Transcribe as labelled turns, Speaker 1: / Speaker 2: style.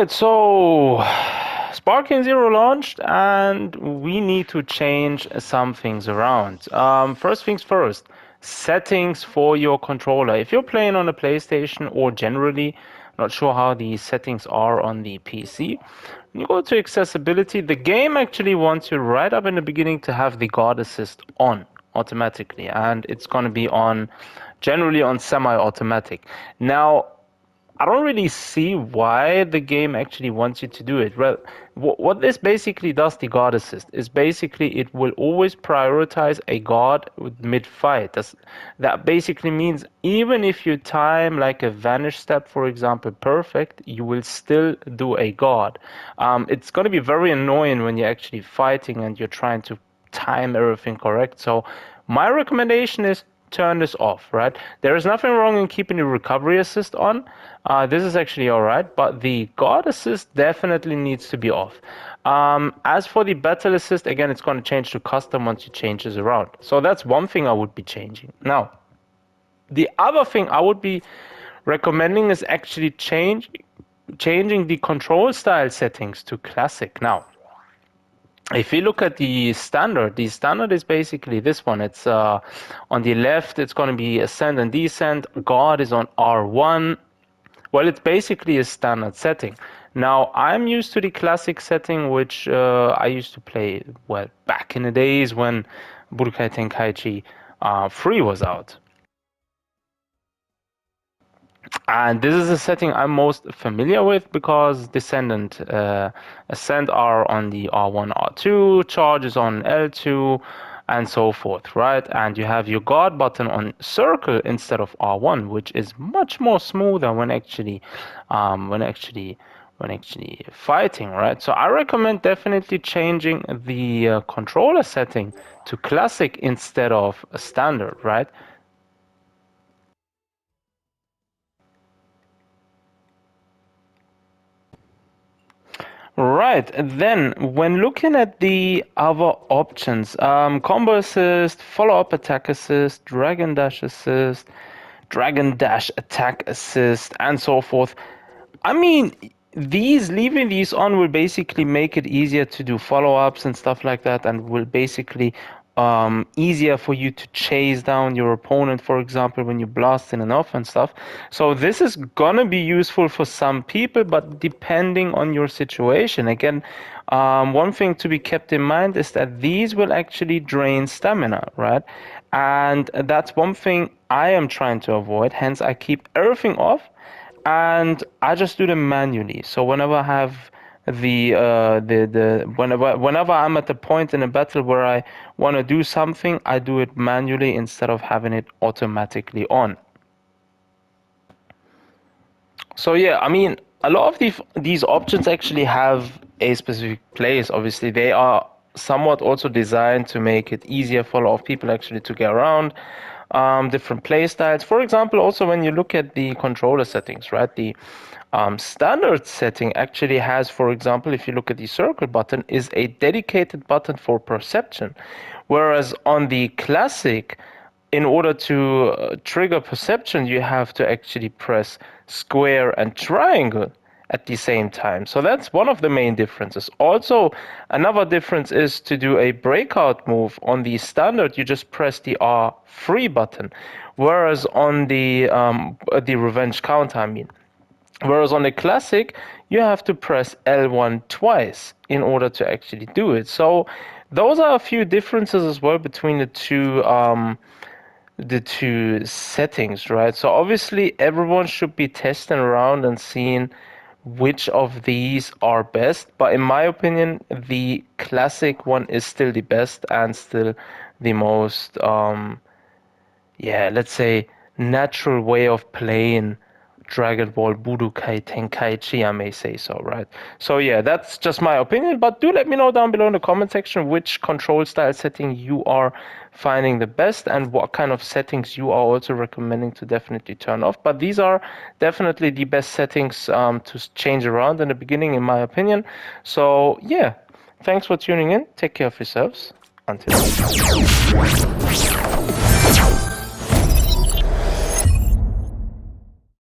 Speaker 1: Right, so Sparking Zero launched, and we need to change some things around. First things first, settings for your controller. If you're playing on a PlayStation or generally, not sure how the settings are on the PC, when you go to accessibility, the game actually wants you right up in the beginning to have the guard assist on automatically, and it's going to be on generally on semi-automatic. Now, I don't really see why the game actually wants you to do it. Well, what this basically does, the guard assist, is basically it will always prioritize a guard mid-fight. That basically means even if you time like a vanish step, for example, perfect, you will still do a guard. It's going to be very annoying when you're actually fighting and you're trying to time everything correct. So my recommendation is turn this off, right? There is nothing wrong in keeping the recovery assist on. This is actually all right, but the guard assist definitely needs to be off. As for the battle assist, again, it's going to change to custom once you change this around. So that's one thing I would be changing. Now, the other thing I would be recommending is actually changing the control style settings to classic. Now, if you look at the standard is basically this one. It's on the left, it's going to be ascend and descend. Guard is on R1. Well, it's basically a standard setting. Now, I'm used to the classic setting, which I used to play, well, back in the days when Budokai Tenkaichi 3 was out. And this is a setting I'm most familiar with because Descendant, Ascent are on the R1, R2, Charge is on L2, and so forth, right? And you have your guard button on circle instead of R1, which is much more smoother when actually fighting, right? So I recommend definitely changing the controller setting to classic instead of standard, right? Right. Then, when looking at the other options, combo assist, follow-up attack assist, dragon dash assist, dragon dash attack assist, and so forth. I mean, leaving these on will basically make it easier to do follow-ups and stuff like that, and will basically easier for you to chase down your opponent, for example, when you blast in and off and stuff. So this is gonna be useful for some people, but depending on your situation. Again, one thing to be kept in mind is that these will actually drain stamina, right? And that's one thing I am trying to avoid. Hence, I keep everything off and I just do them manually. So whenever I have whenever I'm at the point in a battle where I want to do something, I do it manually instead of having it automatically on. So yeah, I mean, a lot of these options actually have a specific place. Obviously, they are somewhat also designed to make it easier for a lot of people actually to get around different play styles. For example, also when you look at the controller settings, right? The standard setting actually has, for example, if you look at the circle button, is a dedicated button for perception. Whereas on the classic, in order to trigger perception, you have to actually press square and triangle at the same time. So that's one of the main differences. Also, another difference is to do a breakout move on the standard, you just press the R3 button, whereas on the revenge counter, I mean. Whereas on the classic, you have to press L1 twice in order to actually do it. So those are a few differences as well between the two settings, right? So obviously everyone should be testing around and seeing which of these are best. But in my opinion, the classic one is still the best and still the most, let's say, natural way of playing Dragon Ball Budokai Tenkaichi, I may say so, right? So yeah, that's just my opinion, but do let me know down below in the comment section which control style setting you are finding the best and what kind of settings you are also recommending to definitely turn off. But these are definitely the best settings to change around in the beginning, in my opinion. So yeah, thanks for tuning in. Take care of yourselves. Until next time.